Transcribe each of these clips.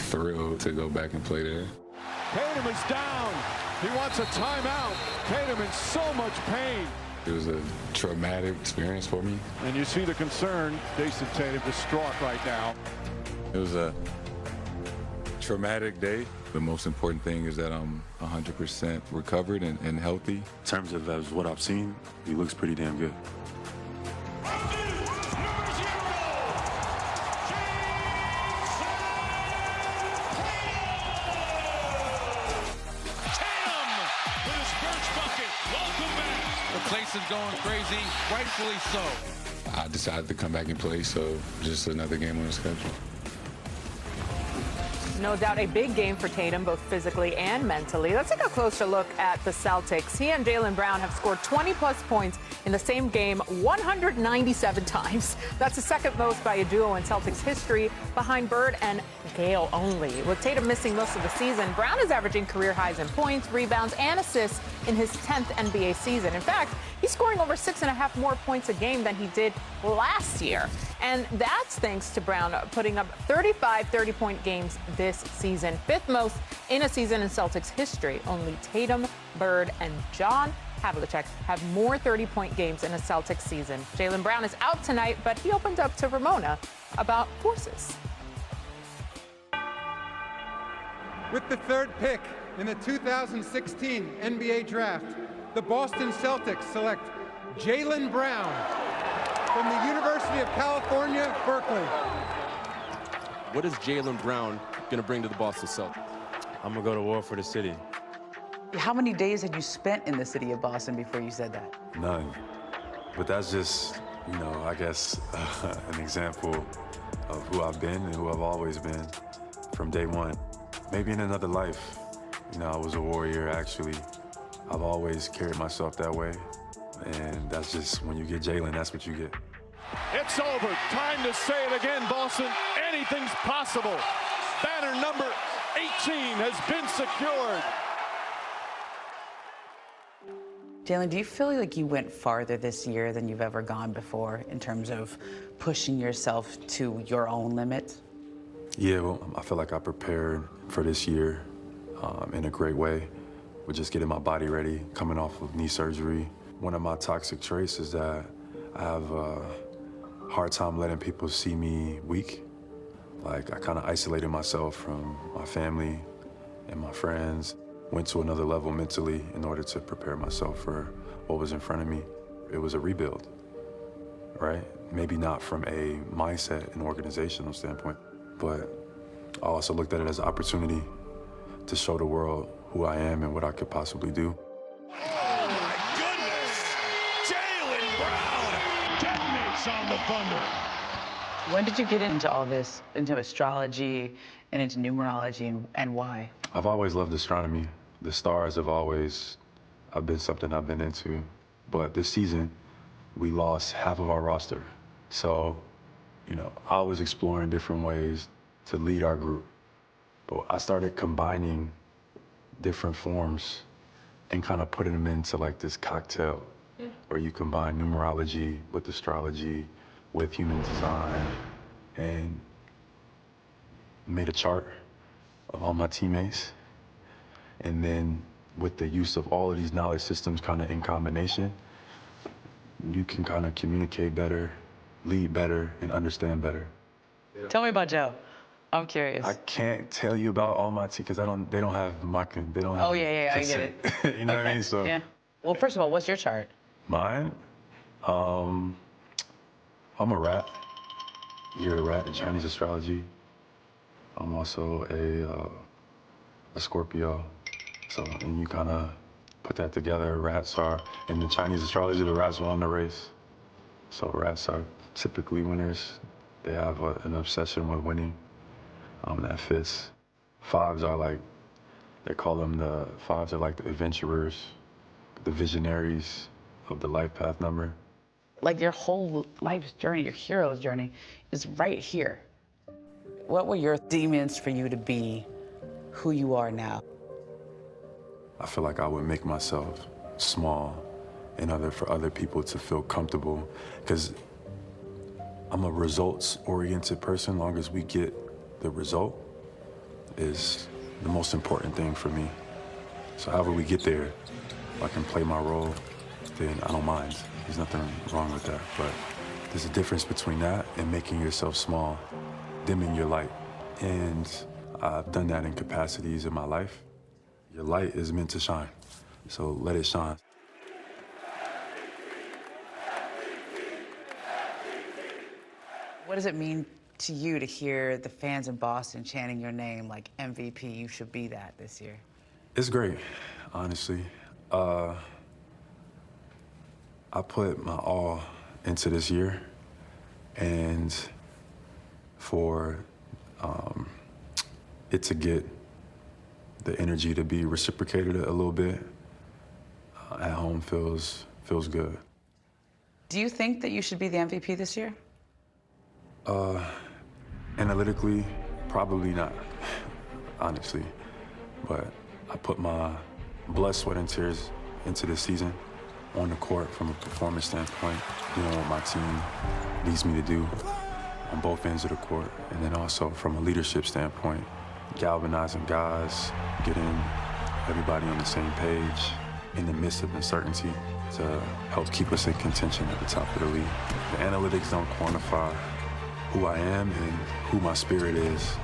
thrilled to go back and play there. Tatum is down. He wants a timeout. Tatum in so much pain. It was a traumatic experience for me. And you see the concern. Jason Tatum distraught right now. It was a traumatic day. The most important thing is that I'm 100% recovered and healthy. In terms of as what I've seen, he looks pretty damn good. The place is going crazy, rightfully so. I decided to come back and play, so just another game on the schedule. No doubt a big game for Tatum, both physically and mentally. Let's take a closer look at the Celtics. He and Jaylen Brown have scored 20-plus points in the same game 197 times. That's the second most by a duo in Celtics history, behind Bird and Gale only. With Tatum missing most of the season, Brown is averaging career highs in points, rebounds, and assists in his 10th NBA season. In fact, he's scoring over 6.5 more points a game than he did last year. And that's thanks to Brown putting up 35 30-point games this season, fifth most in a season in Celtics history. Only Tatum, Bird, and John Havlicek have more 30-point games in a Celtics season. Jaylen Brown is out tonight, but he opened up to Ramona about forces. With the third pick in the 2016 NBA Draft, the Boston Celtics select Jaylen Brown from the University of California, Berkeley. What is Jaylen Brown going to bring to the Boston Celtics? I'm going to go to war for the city. How many days had you spent in the city of Boston before you said that? None. But that's just, I guess an example of who I've been and who I've always been from day one. Maybe in another life, I was a warrior, actually. I've always carried myself that way. And that's just, when you get Jaylen, that's what you get. It's over. Time to say it again, Boston. Anything's possible. Banner number 18 has been secured. Jaylen, do you feel like you went farther this year than you've ever gone before in terms of pushing yourself to your own limits? Yeah, well, I feel like I prepared for this year in a great way with just getting my body ready, coming off of knee surgery. One of my toxic traits is that I have a hard time letting people see me weak. Like, I kind of isolated myself from my family and my friends, went to another level mentally in order to prepare myself for what was in front of me. It was a rebuild, right? Maybe not from a mindset and organizational standpoint, but I also looked at it as an opportunity to show the world who I am and what I could possibly do. Oh, my goodness! Jaylen Brown detonates on the Thunder. When did you get into all this, into astrology and into numerology, and why? I've always loved astronomy. The stars have been something I've been into. But this season, we lost half of our roster. So, I was exploring different ways to lead our group. But I started combining different forms and kind of putting them into like this cocktail where you combine numerology with astrology, with human design, and made a chart of all my teammates. And then with the use of all of these knowledge systems kind of in combination, you can kind of communicate better, lead better, and understand better. Tell me about Joe. I'm curious. I can't tell you about all my team because they don't have marketing. They don't have. Oh, yeah, I get it. You know what I mean? So. Yeah. Well, first of all, what's your chart? Mine? I'm a rat. You're a rat in Chinese astrology. I'm also a Scorpio. So, and you kind of put that together. Rats are, in the Chinese astrology, the rats won the race. So rats are typically winners. They have an obsession with winning. That fits. Fives are like, they call them fives are like the adventurers, the visionaries of the life path number. Like your whole life's journey, your hero's journey is right here. What were your demons for you to be who you are now? I feel like I would make myself small for other people to feel comfortable, because I'm a results-oriented person. Long as we get the result, is the most important thing for me. So however we get there, if I can play my role, then I don't mind. There's nothing wrong with that. But there's a difference between that and making yourself small, dimming your light. And I've done that in capacities in my life. Your light is meant to shine, so let it shine. What does it mean to you to hear the fans in Boston chanting your name like MVP? You should be that this year. It's great, honestly. I put my all into this year, and for it to get the energy to be reciprocated a little bit at home feels good. Do you think that you should be the MVP this year? Analytically, probably not, honestly. But I put my blood, sweat, and tears into this season on the court from a performance standpoint, doing what my team needs me to do on both ends of the court, and then also from a leadership standpoint, galvanizing guys, getting everybody on the same page in the midst of uncertainty to help keep us in contention at the top of the league. The analytics don't quantify who I am and who my spirit is.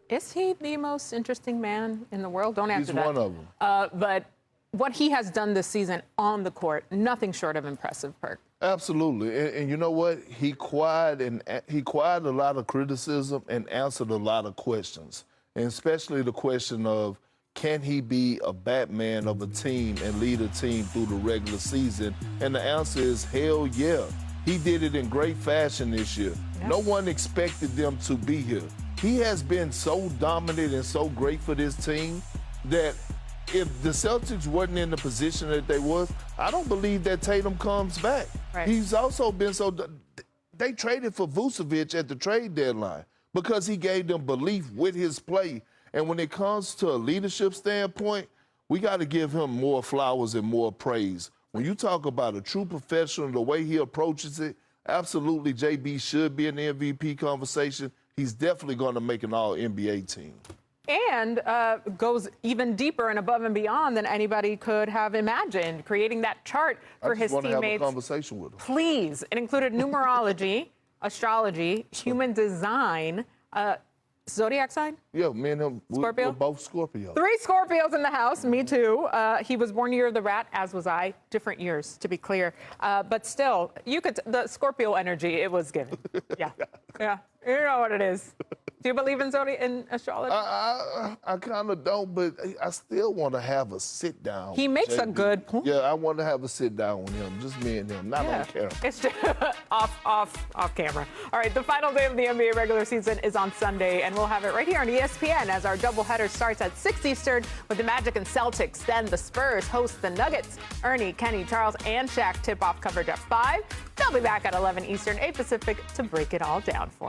Is he the most interesting man in the world? Don't answer that. He's one of them. But what he has done this season on the court, nothing short of impressive, Perk. Absolutely. And you know what? He quieted a lot of criticism and answered a lot of questions, and especially the question of, can he be a Batman of a team and lead a team through the regular season? And the answer is hell yeah. He did it in great fashion this year. Yep. No one expected them to be here. He has been so dominant and so great for this team that if the Celtics wasn't in the position that they was, I don't believe that Tatum comes back. Right. He's also been so... They traded for Vucevic at the trade deadline because he gave them belief with his play. And when it comes to a leadership standpoint, we got to give him more flowers and more praise. When you talk about a true professional, the way he approaches it, absolutely JB should be in the MVP conversation. He's definitely going to make an all-NBA team. And goes even deeper and above and beyond than anybody could have imagined, creating that chart for his teammates. I just want to have a conversation with him. Please. It included numerology, astrology, human design, zodiac sign? Yeah, me and him, Scorpio? we're both Scorpios. 3 Scorpios in the house, me too. He was born year of the rat, as was I. Different years, to be clear. But still, you could, the Scorpio energy, it was given. Yeah, yeah, you know what it is. Do you believe in zodiac, in astrology? I kind of don't, but I still want to have a sit down. He makes a good point. Yeah, I want to have a sit down with him, just me and him, not on camera. It's just off camera. All right, the final day of the NBA regular season is on Sunday, and we'll have it right here on ESPN as our doubleheader starts at 6 Eastern with the Magic and Celtics. Then the Spurs host the Nuggets. Ernie, Kenny, Charles, and Shaq tip off coverage at 5. They'll be back at 11 Eastern, 8 Pacific to break it all down for